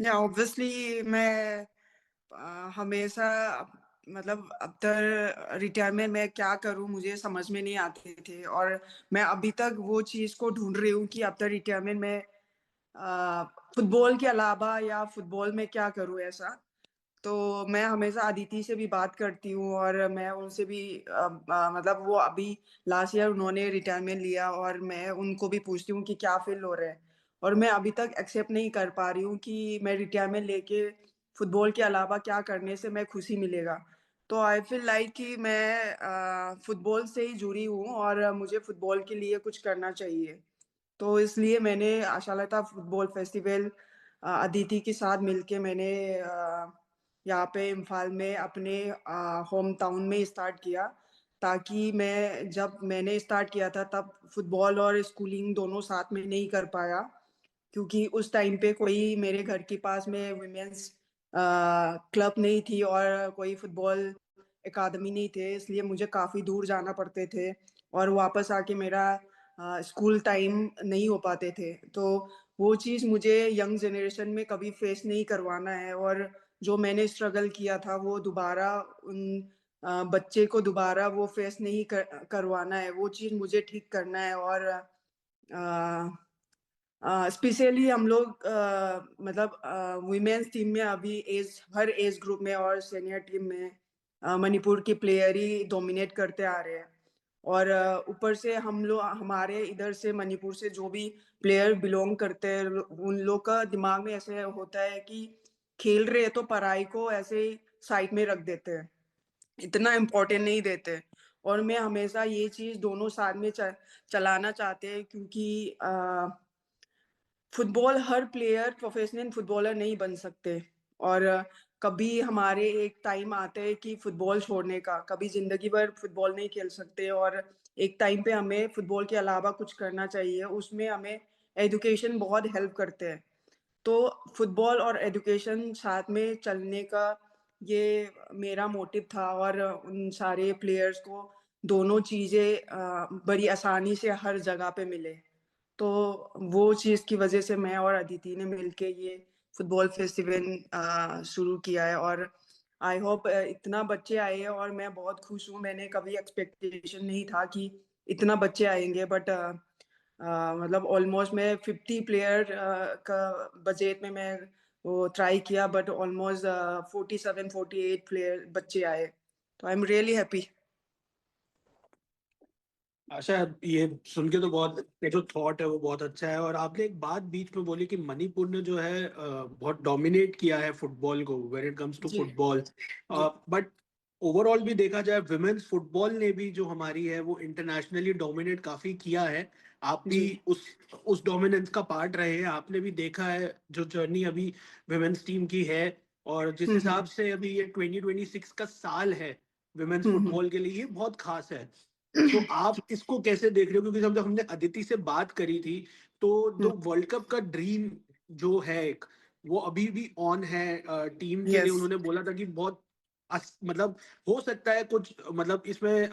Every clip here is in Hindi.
या ऑब्वियसली मैं हमेशा मतलब अब तक रिटायरमेंट में क्या करूँ मुझे समझ में नहीं आते थे और मैं अभी तक वो चीज़ को ढूँढ रही हूँ कि अब तक रिटायरमेंट में फुटबॉल के अलावा या फुटबॉल में क्या करूँ ऐसा? तो मैं हमेशा अदिति से भी बात करती हूँ और मैं उनसे भी मतलब वो अभी लास्ट ईयर उन्होंने रिटायरमेंट लिया और मैं उनको भी पूछती हूँ कि क्या फ़ील हो रहा है? और मैं अभी तक एक्सेप्ट नहीं कर पा रही हूँ कि मैं रिटायरमेंट लेके फुटबॉल के अलावा क्या करने से मैं खुशी मिलेगा। तो आई फ़ील लाइक कि मैं फुटबॉल से ही जुड़ी हूँ और मुझे फुटबॉल के लिए कुछ करना चाहिए। तो इसलिए मैंने आशालता फुटबॉल फेस्टिवल अदिति के साथ मिलके मैंने यहाँ पे इम्फाल में अपने होम टाउन में स्टार्ट किया, ताकि मैं जब मैंने स्टार्ट किया था तब फुटबॉल और स्कूलिंग दोनों साथ में नहीं कर पाया, क्योंकि उस टाइम पे कोई मेरे घर के पास में वुमेन्स क्लब नहीं थी और कोई फुटबॉल अकादमी नहीं थे, इसलिए मुझे काफ़ी दूर जाना पड़ते थे और वापस आके मेरा स्कूल टाइम नहीं हो पाते थे। तो वो चीज़ मुझे यंग जनरेशन में कभी फेस नहीं करवाना है और जो मैंने स्ट्रगल किया था वो दोबारा उन बच्चे को दोबारा वो फेस नहीं करवाना है, वो चीज़ मुझे ठीक करना है और स्पेशली हम लोग मतलब वुमेन्स टीम में अभी हर एज ग्रुप में और सीनियर टीम में मणिपुर के प्लेयर ही डोमिनेट करते आ रहे हैं और ऊपर से हम लोग हमारे इधर से मणिपुर से जो भी प्लेयर बिलोंग करते हैं उन लोग का दिमाग में ऐसे होता है कि खेल रहे हैं तो पढ़ाई को ऐसे ही साइड में रख देते हैं, इतना इम्पोर्टेंट नहीं देते। और मैं हमेशा ये चीज़ दोनों साथ में चलाना चाहते हैं, क्योंकि फुटबॉल हर प्लेयर प्रोफेशनल फुटबॉलर नहीं बन सकते और कभी हमारे एक टाइम आता है कि फुटबॉल छोड़ने का, कभी ज़िंदगी भर फुटबॉल नहीं खेल सकते और एक टाइम पे हमें फुटबॉल के अलावा कुछ करना चाहिए, उसमें हमें एजुकेशन बहुत हेल्प करते हैं। तो फुटबॉल और एजुकेशन साथ में चलने का ये मेरा मोटिव था और उन सारे प्लेयर्स को दोनों चीज़ें बड़ी आसानी से हर जगह पे मिले। तो वो चीज़ की वज़ह से मैं और अदिति ने मिलके ये फुटबॉल फेस्टिवल शुरू किया है और आई होप इतना बच्चे आए हैं और मैं बहुत खुश हूँ। मैंने कभी एक्सपेक्टेशन नहीं था कि इतना बच्चे आएँगे, बट मतलब ऑलमोस्ट मैं 50 प्लेयर का बजट में मैं वो ट्राई किया, बट ऑलमोस्ट 47-48 प्लेयर बच्चे आए। तो आई एम रियली हैप्पी। आशा, ये सुन के तो बहुत, ये जो थॉट है वो बहुत अच्छा है। और आपने एक बात बीच में बोली कि मणिपुर ने जो है बहुत डोमिनेट किया है फुटबॉल को, व्हेन इट कम्स टू जी, फुटबॉल। जी, बट ओवरऑल भी देखा जाए, विमेन्स फुटबॉल ने भी जो हमारी है वो इंटरनेशनली डोमिनेट काफी किया है। आप भी जी। उस डोमिनेंस का पार्ट रहे हैं, आपने भी देखा है जो जर्नी अभी विमेन्स टीम की है। और जिस हुँ, हिसाब हुँ। से अभी ये 2026 का साल है विमेन्स हुँ, हुँ। फुटबॉल के लिए, ये बहुत खास है। तो आप इसको कैसे देख रहे हो? क्योंकि जब हमने अदिति से बात करी थी, तो हुँ, जो वर्ल्ड कप का ड्रीम जो है एक, वो अभी भी ऑन है। टीम के लिए यस। उन्होंने बोला था कि बहुत मतलब हो सकता है कुछ, मतलब इसमें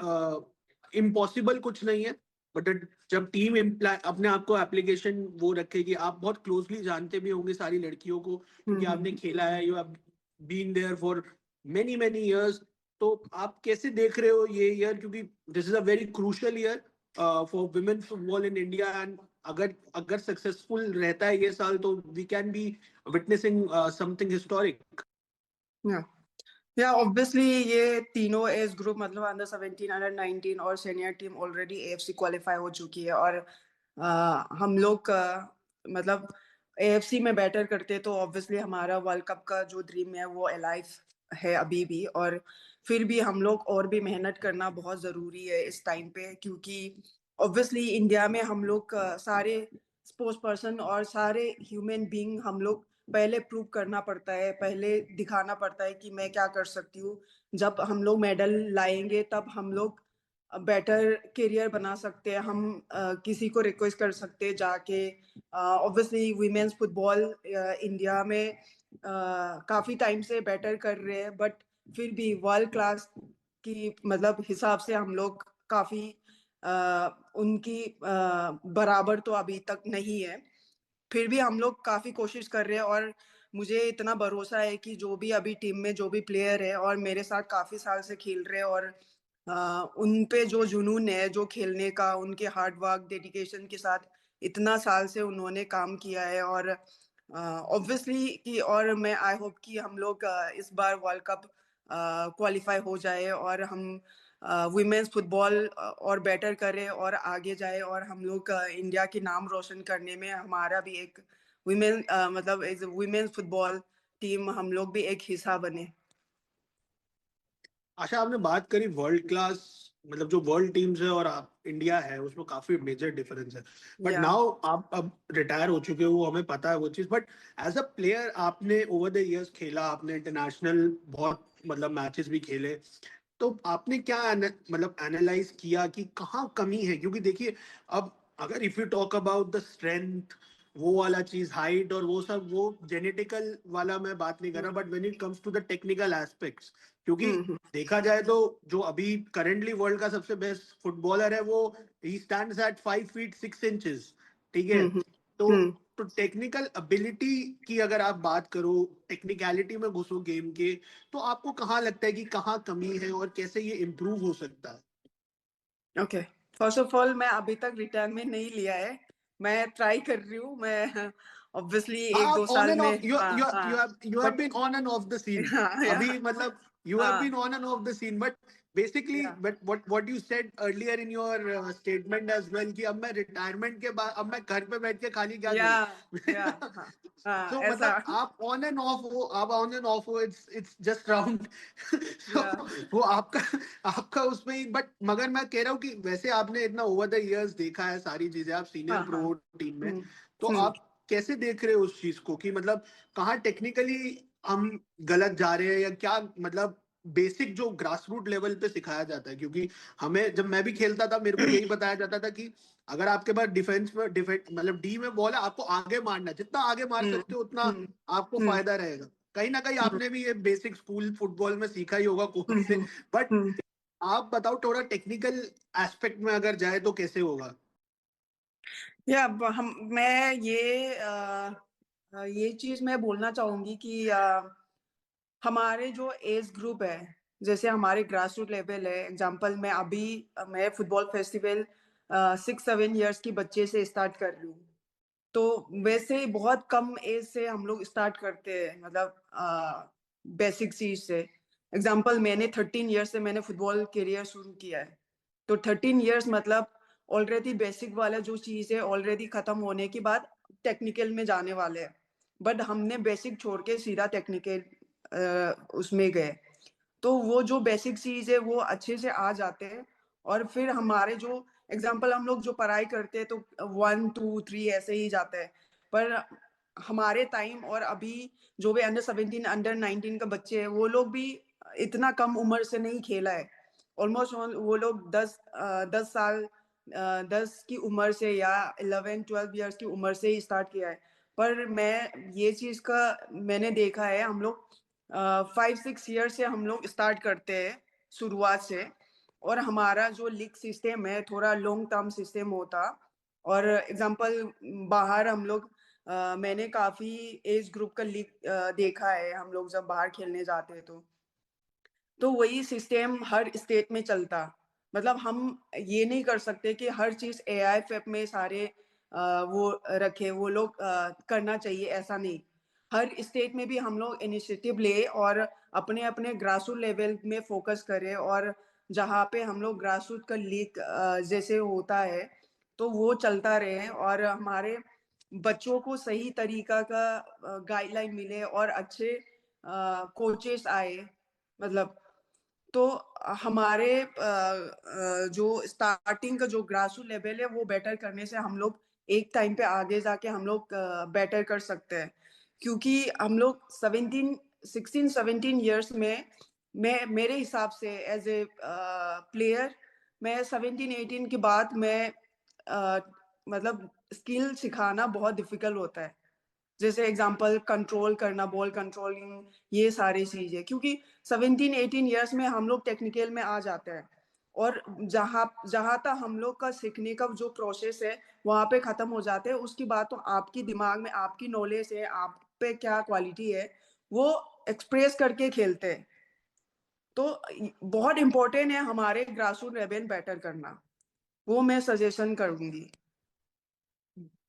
इम्पॉसिबल कुछ नहीं है। बट जब टीम अपने आप को एप्लीकेशन वो रखेगी, आप बहुत क्लोजली जानते भी होंगे सारी लड़कियों को, हुँ, क्योंकि हुँ। आपने खेला है, you have been there for many many years. तो आप कैसे देख रहे हो ये ईयर? क्योंकि this is a very crucial year for women football in India. And अगर अगर सक्सेसफुल रहता है ये साल, तो we can be witnessing something historic. या ऑब्वियसली ये तीनों एज ग्रुप मतलब अंडर 17, अंडर 19 और senior team already AFC qualify हो चुकी है और हम लोग का मतलब एएफसी में बेटर करते तो ऑब्वियसली हमारा वर्ल्ड कप का जो ड्रीम है वो अलाइव है अभी भी, और फिर भी हम लोग और भी मेहनत करना बहुत ज़रूरी है इस टाइम पे, क्योंकि ऑब्वियसली इंडिया में हम लोग सारे स्पोर्ट्स पर्सन और सारे ह्यूमन बीइंग हम लोग पहले प्रूव करना पड़ता है, पहले दिखाना पड़ता है कि मैं क्या कर सकती हूँ। जब हम लोग मेडल लाएँगे तब हम लोग बेटर करियर बना सकते हैं। हम किसी को रिक्वेस्ट कर सकते हैं जाके ऑब्वियसली वुमेन्स फुटबॉल इंडिया में काफ़ी टाइम से बेटर कर रहे हैं, बट फिर भी वर्ल्ड क्लास की मतलब हिसाब से हम लोग काफ़ी उनकी बराबर तो अभी तक नहीं है। फिर भी हम लोग काफ़ी कोशिश कर रहे हैं और मुझे इतना भरोसा है कि जो भी अभी टीम में जो भी प्लेयर है और मेरे साथ काफी साल से खेल रहे हैं, और उन पे जो जुनून है जो खेलने का, उनके हार्ड वर्क डेडिकेशन के साथ इतना साल से उन्होंने काम किया है, और ऑब्वियसली कि और मैं आई होप कि हम लोग इस बार वर्ल्ड कप क्वालिफाई हो जाए और हम वुमेन्स फुटबॉल और बेटर करें और आगे जाए, और हम लोग इंडिया के नाम रोशन करने में हमारा भी एक वुमेन मतलब एज वुमेन्स फुटबॉल टीम हम लोग भी एक हिस्सा बने। आशा, आपने बात करी वर्ल्ड क्लास, मतलब जो वर्ल्ड टीम्स है और आप इंडिया है उसमें काफी मेजर डिफरेंस है। बट या नाउ आप अब रिटायर हो चुके हो, हमें पता है वो चीज। बट एज अ प्लेयर आपने ओवर द इयर्स खेला, आपने इंटरनेशनल बहुत मतलब मैचेस भी खेले। तो आपने क्या मतलब एनालाइज किया कि कहाँ कमी है? क्योंकि देखिए, अब अगर if you talk about the strength, वो वाला चीज, हाइट और वो सब, वो जेनेटिकल वाला मैं बात नहीं कर रहा, but when it comes to the technical aspects, क्योंकि हम्म देखा जाए तो जो अभी करंटली वर्ल्ड का सबसे बेस्ट फुटबॉलर है वो he stands eight 5 feet 6 inches. ठीक है? हम्म तो हम्म तो टेक्निकल एबिलिटी की अगर आप बात करो, टेक्निकलिटी में घुसो गेम के, तो आपको कहाँ लगता है कि कहाँ कमी है और कैसे ये इम्प्रूव हो सकता है? ओके, फर्स्ट ऑफ ऑल मैं अभी तक रिटायरमेंट नहीं लिया है, मैं ट्राई कर रही हूँ। मैं ऑब्वियसली हाँ, एक आप दो ऑन साल एंड में, ऑफ, यू हाँ यू हाँ, you have but been on and off the scene. हाँ या अभी मतलब यू हैव हाँ been on and off the scene, but basically, yeah but what you said earlier in your statement as well कि अब मैं रिटायरमेंट के बाद अब मैं घर पे बैठ के खाली क्या या या करूं? हाँ हाँ तो ऐसा मतलब आप ऑन एंड ऑफ हो, आप ऑन एंड ऑफ हो, इट्स जस्ट राउंड। तो या वो आपका आपका उसमें ही। बट मगर मैं कह रहा हूँ कि वैसे आपने इतना ओवर द इयर्स देखा है सारी चीजें, आप सीनियर हाँ हाँ प्रो टीम में, हम्म तो हम्म आप कैसे देख रहे हो उस चीज को कि मतलब कहाँ टेक्निकली हम गलत जा रहे हैं, या क्या मतलब बेसिक जो ग्रास रूट लेवल पे सिखाया जाता है? क्योंकि हमें, जब मैं भी खेलता था, मेरे को यही बताया जाता था कि अगर आपके पास डिफेंस में डिफेंस मतलब डी में बॉल है, आपको आगे मारना है, जितना आगे मार हम्म सकते हो उतना हम्म आपको हम्म फायदा रहेगा। कहीं ना कहीं हम्म आपने भी ये बेसिक स्कूल फुटबॉल में सीखा ही होगा कोच से। हम्म बट हम्म आप बताओ, थोड़ा टेक्निकल एस्पेक्ट में अगर जाए तो कैसे होगा? या हम मैं ये चीज मैं बोलना चाहूंगी कि हमारे जो एज ग्रुप है, जैसे हमारे ग्रास रूट लेवल है, एग्जांपल मैं अभी मैं फुटबॉल फेस्टिवल 6-7 इयर्स की बच्चे से स्टार्ट कर रही हूँ। तो वैसे ही बहुत कम एज से हम लोग स्टार्ट करते हैं, मतलब बेसिक चीज से। एग्जांपल मैंने 13 इयर्स से मैंने फुटबॉल करियर शुरू किया है। तो 13 इयर्स मतलब ऑलरेडी बेसिक वाला जो चीज है ऑलरेडी खत्म होने के बाद टेक्निकल में जाने वाले हैं। बट हमने बेसिक छोड़ के सीधा टेक्निकल उसमें गए, तो वो जो बेसिक चीज है वो अच्छे से आ जाते हैं। और फिर हमारे जो एग्जाम्पल हम लोग जो पढ़ाई करते हैं तो 1 2 3 ऐसे ही जाता है। पर हमारे टाइम और अभी जो भी अंडर 17 अंडर 19 का बच्चे हैं वो लोग भी इतना कम उम्र से नहीं खेला है। ऑलमोस्ट वो लोग 10 साल 10 की उम्र से या 11-12 इयर्स की उम्र से ही स्टार्ट किया है। पर मैं ये चीज का मैंने देखा है, हम लोग 5-6 ईयर से हम लोग स्टार्ट करते हैं शुरुआत से। और हमारा जो लीग सिस्टम है थोड़ा लॉन्ग टर्म सिस्टम होता। और एग्जांपल बाहर हम लोग मैंने काफी एज ग्रुप का लीग देखा है, हम लोग जब बाहर खेलने जाते हैं तो वही सिस्टम हर स्टेट में चलता। मतलब हम ये नहीं कर सकते कि हर चीज एआईएफएफ में सारे वो रखे, वो लोग करना चाहिए, ऐसा नहीं। हर स्टेट में भी हम लोग इनिशिएटिव ले और अपने अपने ग्रासरूट लेवल में फोकस करें, और जहाँ पे हम लोग ग्रासरूट का लीग जैसे होता है तो वो चलता रहे, और हमारे बच्चों को सही तरीका का गाइडलाइन मिले और अच्छे कोचेस आए। मतलब तो हमारे जो स्टार्टिंग का जो ग्रासरूट लेवल है वो बेटर करने से हम लोग एक टाइम पे आगे जाके हम लोग बेटर कर सकते हैं। क्योंकि हम लोग 17 16 17 इयर्स में, मैं मेरे हिसाब से एज ए प्लेयर, मैं 17 18 के बाद मैं अ, मतलब स्किल सिखाना बहुत डिफिकल्ट होता है। जैसे एग्जांपल कंट्रोल करना, बॉल कंट्रोलिंग, ये सारी चीजें, क्योंकि 17 18 इयर्स में हम लोग टेक्निकल में आ जाते हैं। और जहाँ जहाँ तक हम लोग का सीखने का जो प्रोसेस है वहां पे खत्म हो जाते हैं। उसकी बात तो आपकी दिमाग में आपकी नॉलेज है, आप पे क्या क्वालिटी है, वो एक्सप्रेस करके खेलते हैं। तो बहुत इम्पोर्टेंट है हमारे ग्रासरूट लेवल बेटर करना, वो मैं सजेशन करूंगी।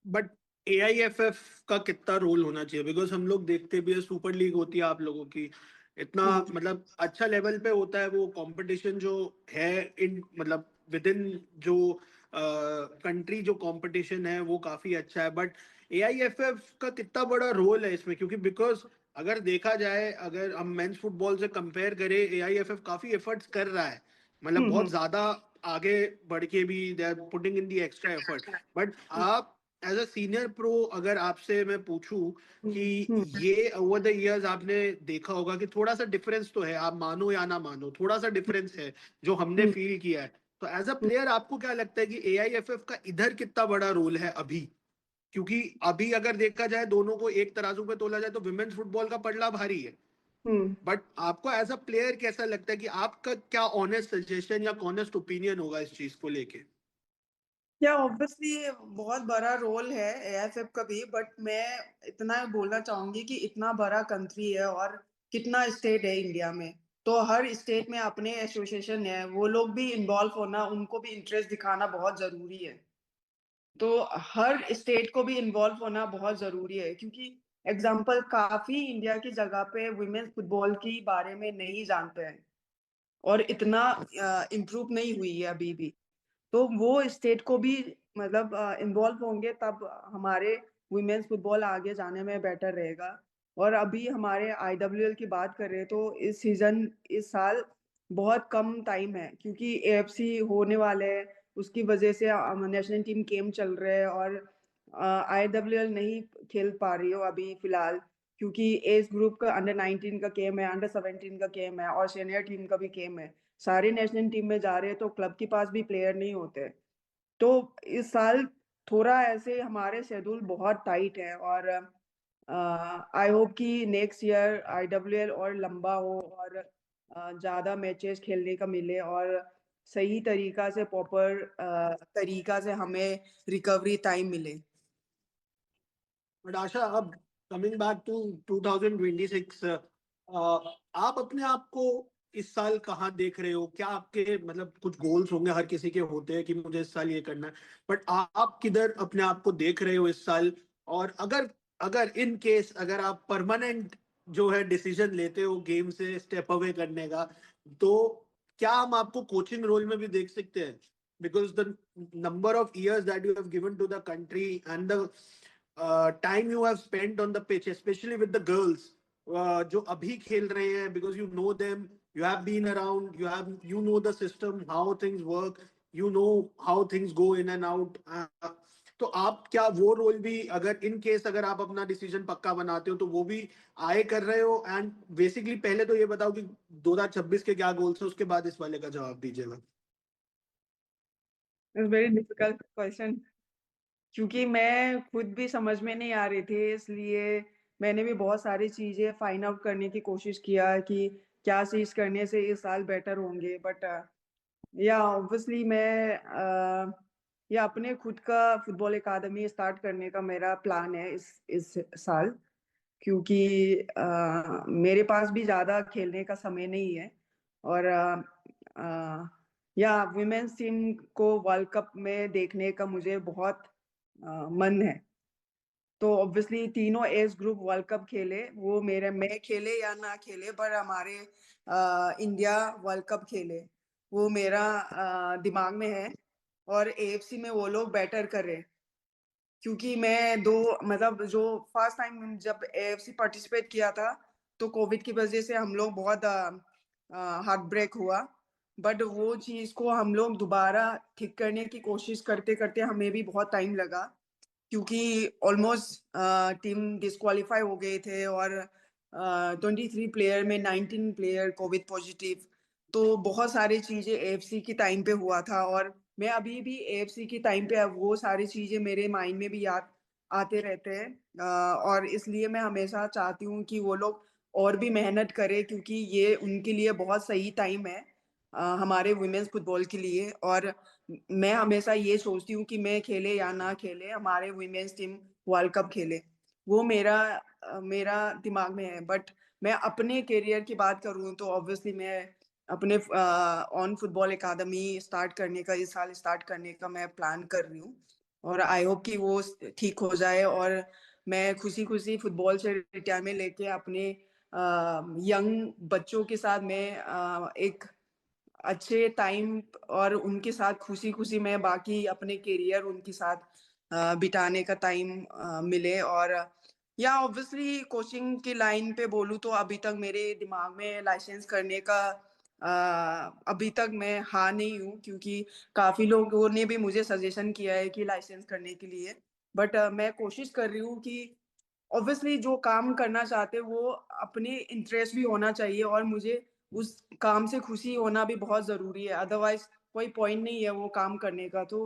बट एआईएफएफ का कितना रोल होना चाहिए, बिकॉज हम लोग देखते भी है सुपर लीग होती है आप लोगों की, इतना हम्म, मतलब अच्छा लेवल पे होता है वो कंपटीशन जो है, इन मतलब विद इन जो कंट्री जो कंपटीशन है वो काफी अच्छा है, बट एआईएफएफ का कितना बड़ा रोल है इसमें, क्योंकि बिकॉज अगर देखा जाए, अगर हम मेंस फुटबॉल से कंपेयर करें, एआईएफएफ काफी एफर्ट्स कर रहा है, मतलब हम्म, बहुत ज्यादा आगे बढ़ के भी they are putting in the extra effort. But आप एज अ सीनियर प्रो अगर आपसे मैं पूछूं कि हम्म, ये ओवर द इयर्स आपने देखा होगा कि थोड़ा सा डिफरेंस तो है, आप मानो या ना मानो थोड़ा सा डिफरेंस है जो हमने हम्म, फील किया है, तो एज अ हम्म। प्लेयर आपको क्या लगता है कि एआईएफएफ का इधर कितना बड़ा रोल है अभी? क्योंकि अभी अगर देखा जाए दोनों को एक तराजू पे तोला जाए तो विमेन्स फुटबॉल का पलड़ा भारी है, हम्म। बट आपको एज अ प्लेयर कैसा लगता है कि आपका क्या ऑनेस्ट सजेशन या ऑनेस्ट ओपिनियन होगा इस चीज को लेके? या ऑब्वियसली बहुत बड़ा रोल है एएफएफ का भी, बट मैं इतना बोलना चाहूंगी कि इतना बड़ा कंट्री है और कितना स्टेट है इंडिया में, तो हर स्टेट में अपने एसोसिएशन है, वो लोग भी इन्वॉल्व होना, उनको भी इंटरेस्ट दिखाना बहुत जरूरी है। तो हर स्टेट को भी इन्वॉल्व होना बहुत जरूरी है, क्योंकि एग्जाम्पल काफी इंडिया की जगह पे वुमेन्स फुटबॉल की बारे में नहीं जानते हैं और इतना इम्प्रूव नहीं हुई है अभी भी। तो वो स्टेट को भी मतलब इन्वॉल्व होंगे, तब हमारे वुमेन्स फुटबॉल आगे जाने में बेटर रहेगा। और अभी हमारे आईडब्ल्यूएल की बात करें तो इस सीजन, इस साल बहुत कम टाइम है, क्योंकि एएफसी होने वाले हैं, उसकी वजह से नेशनल टीम गेम चल रहे हैं और आईडब्ल्यूएल नहीं खेल पा रही हो अभी फिलहाल, क्योंकि एज ग्रुप का अंडर 19 का गेम है, अंडर 17 का गेम है और सीनियर टीम का भी गेम है। सारे नेशनल टीम में जा रहे हैं तो क्लब के पास भी प्लेयर नहीं होते। तो इस साल थोड़ा ऐसे हमारे शेड्यूल बहुत टाइट है, और आई होप कि नेक्स्ट ईयर आईडब्ल्यूएल और लंबा हो और ज्यादा मैचेस खेलने का मिले और सही तरीका से प्रॉपर तरीका से हमें रिकवरी टाइम मिले। बट आशा, अब कमिंग बैक टू 2026, आप अपने आप को इस साल कहाँ देख रहे हो? क्या आपके मतलब कुछ गोल्स होंगे, हर किसी के होते हैं कि मुझे इस साल ये करना है, बट आप किधर अपने आप को देख रहे हो इस साल? और अगर अगर इन केस अगर आप परमानेंट जो है डिसीजन लेते हो गेम से स्टेप अवे करने का, तो क्या हम आपको कोचिंग रोल में भी देख सकते हैं? Because the number of years that you have given to the country and the time you have spent on the pitch, especially with the girls जो अभी खेल रहे हैं, because you know them, you have been around, you know the system, how things work, you know how things go in and out. तो आप क्या वो रोल भी, अगर इन केस अगर आप अपना डिसीजन पक्का बनाते हो तो वो भी आए कर रहे हो? एंड बेसिकली पहले तो ये बताओ कि 2026 के क्या गोल्स है, उसके बाद इस वाले का जवाब दीजिएगा। इट्स वेरी डिफिकल्ट क्वेश्चन, क्योंकि मैं खुद भी समझ में नहीं आ रही थी, इसलिए मैंने भी बहुत सारी चीजें फाइंड आउट करने की कोशिश किया कि क्या चीज करने से इस साल बेटर होंगे। बट या ऑब्वियसली मैं या अपने खुद का फुटबॉल एकेडमी स्टार्ट करने का मेरा प्लान है इस साल, क्योंकि मेरे पास भी ज्यादा खेलने का समय नहीं है। और या वुमेन्स टीम को वर्ल्ड कप में देखने का मुझे बहुत मन है। तो ऑब्वियसली तीनों एज ग्रुप वर्ल्ड कप खेले, वो मेरे मैं खेले या ना खेले, पर हमारे इंडिया वर्ल्ड कप खेले, वो मेरा दिमाग में है। और एएफसी में वो लोग बेटर करे, क्योंकि मैं दो मतलब जो फर्स्ट टाइम जब एएफसी पार्टिसिपेट किया था, तो कोविड की वजह से हम लोग बहुत हार्ट ब्रेक हुआ। बट वो चीज को हम लोग दोबारा ठीक करने की कोशिश करते करते हमें भी बहुत टाइम लगा, क्योंकि ऑलमोस्ट टीम डिस्क्वालीफाई हो गए थे और 23 प्लेयर में 19 प्लेयर कोविड पॉजिटिव। तो बहुत सारी चीजें एएफसी की टाइम पे हुआ था, और मैं अभी भी एएफसी की टाइम पे वो सारी चीजें मेरे माइंड में भी याद आते रहते हैं। और इसलिए मैं हमेशा चाहती हूँ कि वो लोग और भी मेहनत करें, क्योंकि ये उनके लिए बहुत सही टाइम है हमारे वुमेन्स फुटबॉल के लिए। और मैं हमेशा ये सोचती हूँ कि मैं खेले या ना खेले, हमारे वुमेन्स टीम वर्ल्ड कप खेले। वो मेरा दिमाग में है। बट मैं अपने करियर की बात करूँ तो ऑब्वियसली मैं अपने ऑन फुटबॉल अकादमी स्टार्ट करने का इस साल स्टार्ट करने का मैं प्लान कर रही हूँ और आई होप कि वो ठीक हो जाए और मैं खुशी-खुशी फुटबॉल से रिटायरमेंट लेके अपने यंग बच्चों के साथ मैं एक अच्छे टाइम और उनके साथ खुशी-खुशी मैं बाकी अपने करियर उनके साथ बिताने का टाइम मिले और या ऑब्वियसली कोचिंग की लाइन पे बोलूँ तो अभी तक मेरे दिमाग में लाइसेंस करने का अभी तक मैं हाँ नहीं हूँ क्योंकि काफ़ी लोगों ने भी मुझे सजेशन किया है कि लाइसेंस करने के लिए। बट मैं कोशिश कर रही हूँ कि ऑब्वियसली जो काम करना चाहते हैं वो अपने इंटरेस्ट भी होना चाहिए और मुझे उस काम से खुशी होना भी बहुत ज़रूरी है, अदरवाइज़ कोई पॉइंट नहीं है वो काम करने का। तो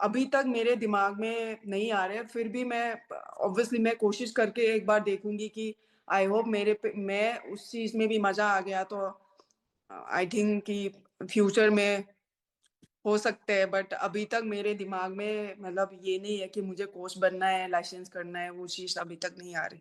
अभी तक मेरे दिमाग में नहीं आ रहा है, फिर भी मैं ऑब्वियसली मैं कोशिश करके एक बार देखूँगी कि आई होप मेरे पे मैं उस चीज़ में भी मज़ा आ गया तो आई थिंक कि फ्यूचर में हो सकते हैं, बट अभी तक मेरे दिमाग में मतलब ये नहीं है कि मुझे कोच बनना है, लाइसेंस करना है, वो चीज़ अभी तक नहीं आ रही।